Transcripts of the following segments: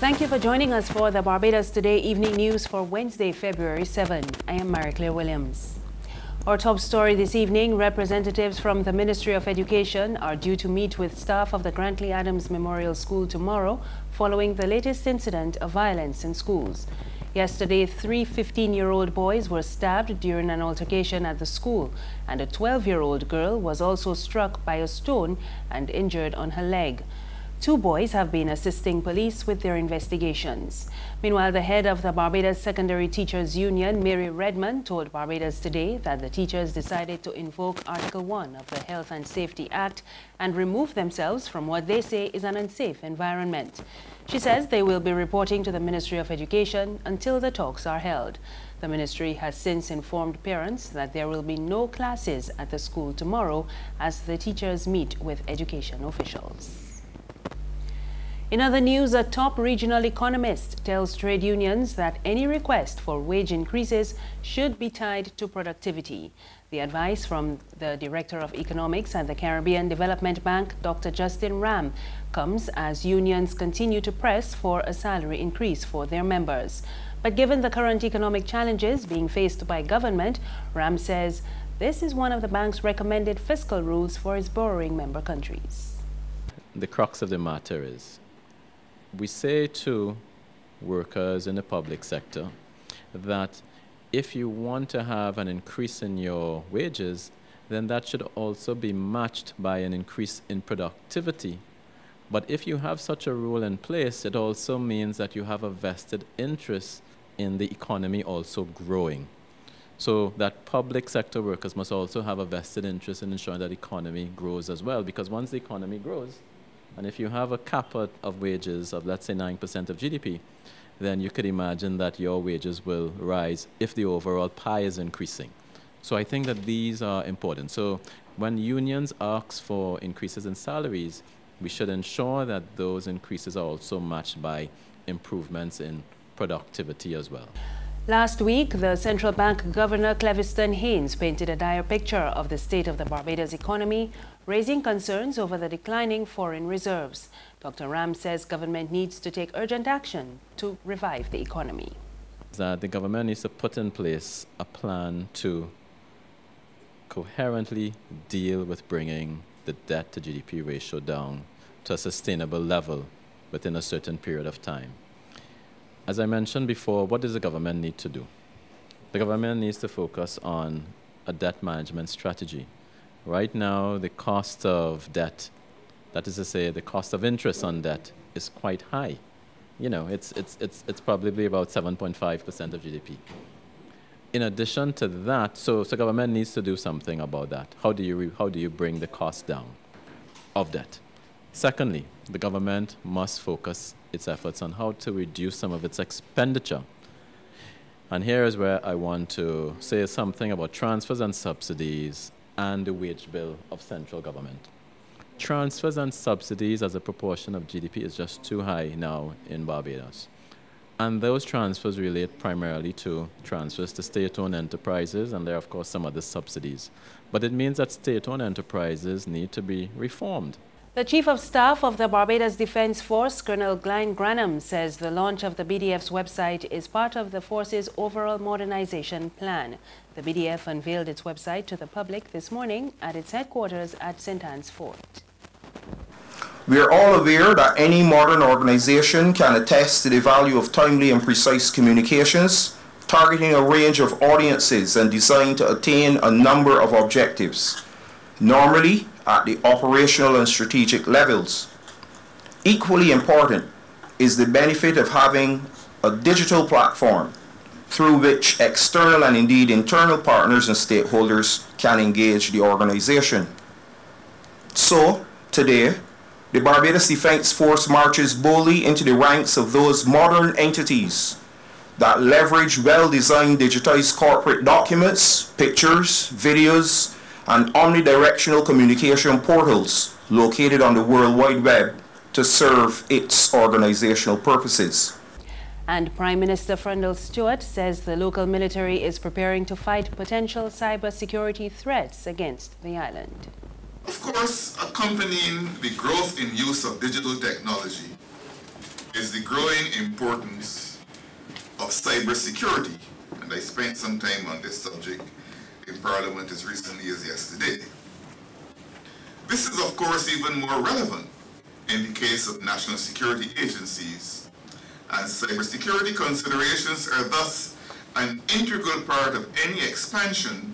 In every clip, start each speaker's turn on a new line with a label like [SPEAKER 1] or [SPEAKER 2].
[SPEAKER 1] Thank you for joining us for the Barbados Today evening news for Wednesday, February 7. I am Marie-Claire Williams. Our top story this evening, representatives from the Ministry of Education are due to meet with staff of the Grantley Adams Memorial School tomorrow following the latest incident of violence in schools. Yesterday, 3 15-year-old boys were stabbed during an altercation at the school, and a 12-year-old girl was also struck by a stone and injured on her leg. 2 boys have been assisting police with their investigations. Meanwhile, the head of the Barbados Secondary Teachers Union, Mary Redmond, told Barbados Today that the teachers decided to invoke Article 1 of the Health and Safety Act and remove themselves from what they say is an unsafe environment. She says they will be reporting to the Ministry of Education until the talks are held. The ministry has since informed parents that there will be no classes at the school tomorrow as the teachers meet with education officials. In other news, a top regional economist tells trade unions that any request for wage increases should be tied to productivity. The advice from the Director of Economics at the Caribbean Development Bank, Dr. Justin Ram, comes as unions continue to press for a salary increase for their members. But given the current economic challenges being faced by government, Ram says this is one of the bank's recommended fiscal rules for its borrowing member countries.
[SPEAKER 2] The crux of the matter is, we say to workers in the public sector that if you want to have an increase in your wages, then that should also be matched by an increase in productivity. But if you have such a rule in place, it also means that you have a vested interest in the economy also growing. So that public sector workers must also have a vested interest in ensuring that the economy grows as well, because once the economy grows, and if you have a cap of wages of, let's say, 9% of GDP, then you could imagine that your wages will rise if the overall pie is increasing. So I think that these are important. So when unions ask for increases in salaries, we should ensure that those increases are also matched by improvements in productivity as well.
[SPEAKER 1] Last week, the Central Bank Governor Cleviston Haynes painted a dire picture of the state of the Barbados economy, raising concerns over the declining foreign reserves. Dr. Ram says government needs to take urgent action to revive the economy.
[SPEAKER 2] That the government needs to put in place a plan to coherently deal with bringing the debt to GDP ratio down to a sustainable level within a certain period of time. As I mentioned before, what does the government need to do? The government needs to focus on a debt management strategy. Right now, the cost of debt, that is to say, the cost of interest on debt, is quite high. You know, it's probably about 7.5% of GDP. In addition to that, so government needs to do something about that. How do you bring the cost down of debt? Secondly, the government must focus its efforts on how to reduce some of its expenditure. And here is where I want to say something about transfers and subsidies and the wage bill of central government. Transfers and subsidies as a proportion of GDP is just too high now in Barbados. And those transfers relate primarily to transfers to state-owned enterprises, and there are, of course, some other subsidies. But it means that state-owned enterprises need to be reformed.
[SPEAKER 1] The Chief of Staff of the Barbados Defence Force, Colonel Glenn Granham, says the launch of the BDF's website is part of the force's overall modernization plan. The BDF unveiled its website to the public this morning at its headquarters at St. Anne's Fort.
[SPEAKER 3] We are all aware that any modern organization can attest to the value of timely and precise communications, targeting a range of audiences and designed to attain a number of objectives, normally at the operational and strategic levels. Equally important is the benefit of having a digital platform through which external and indeed internal partners and stakeholders can engage the organization. So, today, the Barbados Defence Force marches boldly into the ranks of those modern entities that leverage well-designed digitized corporate documents, pictures, videos, and omnidirectional communication portals located on the World Wide Web to serve its organizational purposes.
[SPEAKER 1] And Prime Minister Frundle Stewart says the local military is preparing to fight potential cybersecurity threats against the island.
[SPEAKER 4] Of course, accompanying the growth in use of digital technology is the growing importance of cybersecurity, and I spent some time on this subject in Parliament as recently as yesterday. This is, of course, even more relevant in the case of national security agencies, and cybersecurity considerations are thus an integral part of any expansion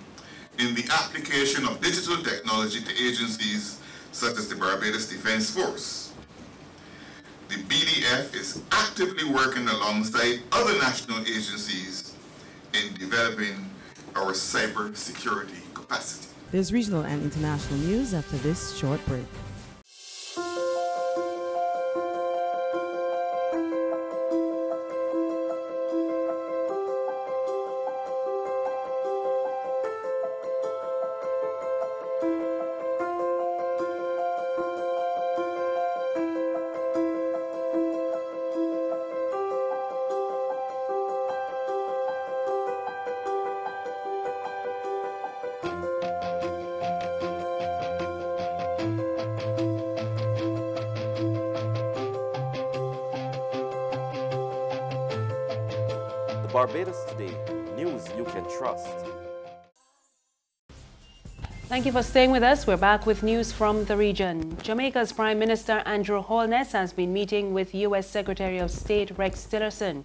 [SPEAKER 4] in the application of digital technology to agencies such as the Barbados Defense Force. The BDF is actively working alongside other national agencies in developing our cybersecurity capacity.
[SPEAKER 5] There's regional and international news after this short break.
[SPEAKER 6] Barbados Today, news you can trust.
[SPEAKER 1] Thank you for staying with us. We're back with news from the region. Jamaica's Prime Minister Andrew Holness has been meeting with U.S. Secretary of State Rex Tillerson.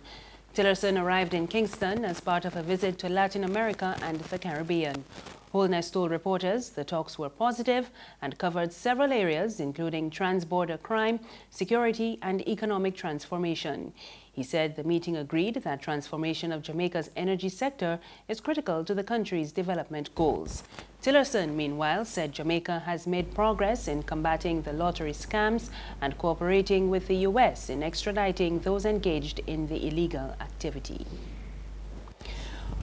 [SPEAKER 1] Tillerson arrived in Kingston as part of a visit to Latin America and the Caribbean. Holness told reporters the talks were positive and covered several areas, including trans-border crime, security, and economic transformation. He said the meeting agreed that transformation of Jamaica's energy sector is critical to the country's development goals. Tillerson, meanwhile, said Jamaica has made progress in combating the lottery scams and cooperating with the U.S. in extraditing those engaged in the illegal activity.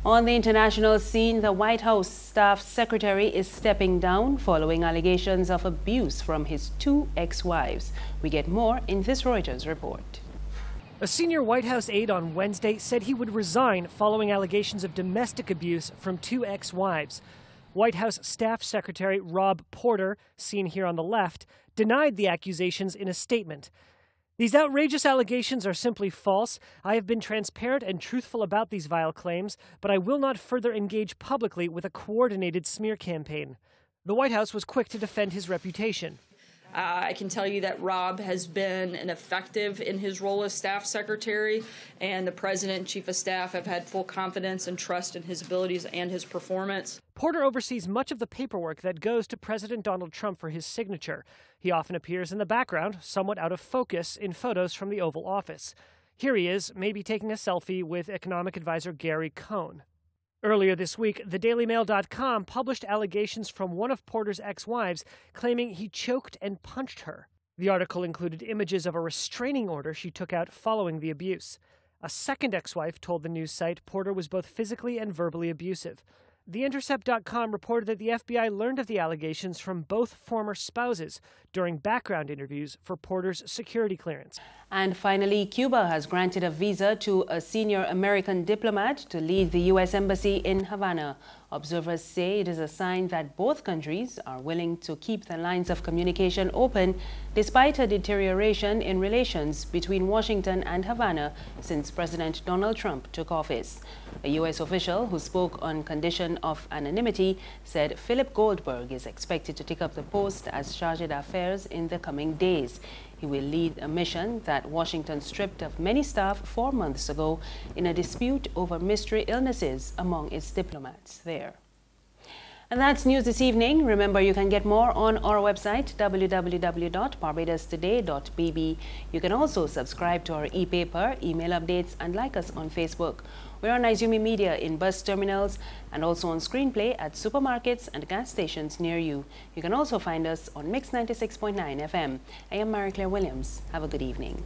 [SPEAKER 1] On the international scene, the White House staff secretary is stepping down following allegations of abuse from his two ex-wives. We get more in this Reuters report.
[SPEAKER 7] A senior White House aide on Wednesday said he would resign following allegations of domestic abuse from two ex-wives. White House Staff Secretary Rob Porter, seen here on the left, denied the accusations in a statement. These outrageous allegations are simply false. I have been transparent and truthful about these vile claims, but I will not further engage publicly with a coordinated smear campaign. The White House was quick to defend his reputation.
[SPEAKER 8] I can tell you that Rob has been an effective in his role as staff secretary, and the president and chief of staff have had full confidence and trust in his abilities and his performance.
[SPEAKER 7] Porter oversees much of the paperwork that goes to President Donald Trump for his signature. He often appears in the background, somewhat out of focus, in photos from the Oval Office. Here he is, maybe taking a selfie with economic advisor Gary Cohn. Earlier this week, thedailymail.com published allegations from one of Porter's ex-wives claiming he choked and punched her. The article included images of a restraining order she took out following the abuse. A second ex-wife told the news site Porter was both physically and verbally abusive. TheIntercept.com reported that the FBI learned of the allegations from both former spouses during background interviews for Porter's security clearance.
[SPEAKER 1] And finally, Cuba has granted a visa to a senior American diplomat to lead the U.S. Embassy in Havana. Observers say it is a sign that both countries are willing to keep the lines of communication open despite a deterioration in relations between Washington and Havana since President Donald Trump took office. A U.S. official who spoke on condition of anonymity said Philip Goldberg is expected to take up the post as charge d'affaires in the coming days. He will lead a mission that Washington stripped of many staff 4 months ago in a dispute over mystery illnesses among its diplomats there. And that's news this evening. Remember, you can get more on our website, www.barbadostoday.bb. You can also subscribe to our e-paper, email updates, and like us on Facebook. We're on Izumi Media in bus terminals and also on Screenplay at supermarkets and gas stations near you. You can also find us on Mix 96.9 FM. I am Marie Claire Williams. Have a good evening.